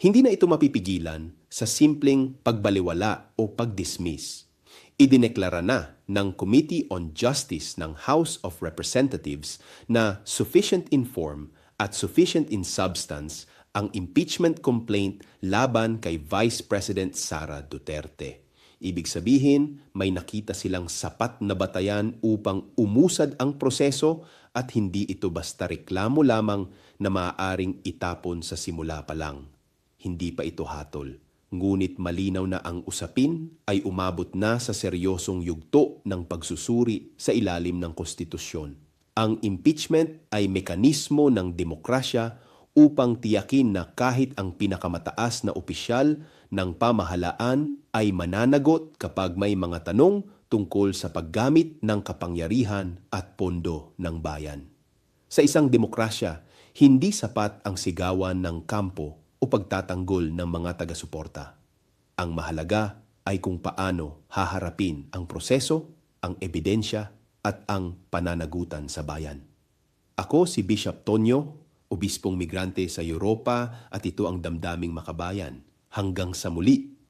Hindi na ito mapipigilan sa simpleng pagbaliwala o pag-dismiss. Idineklara na ng Committee on Justice ng House of Representatives na sufficient in form at sufficient in substance ang impeachment complaint laban kay Vice President Sara Duterte. Ibig sabihin, may nakita silang sapat na batayan upang umusad ang proseso at hindi ito basta reklamo lamang na maaaring itapon sa simula pa lang. Hindi pa ito hatol. Ngunit malinaw na ang usapin ay umabot na sa seryosong yugto ng pagsusuri sa ilalim ng konstitusyon. Ang impeachment ay mekanismo ng demokrasya upang tiyakin na kahit ang pinakamataas na opisyal ng pamahalaan ay mananagot kapag may mga tanong tungkol sa paggamit ng kapangyarihan at pondo ng bayan. Sa isang demokrasya, hindi sapat ang sigawan ng kampo o pagtatanggol ng mga taga-suporta. Ang mahalaga ay kung paano haharapin ang proseso, ang ebidensya at ang pananagutan sa bayan. Ako si Bishop Tonyo, obispong migrante sa Europa at ito ang Damdaming Makabayan. Hanggang sa muli!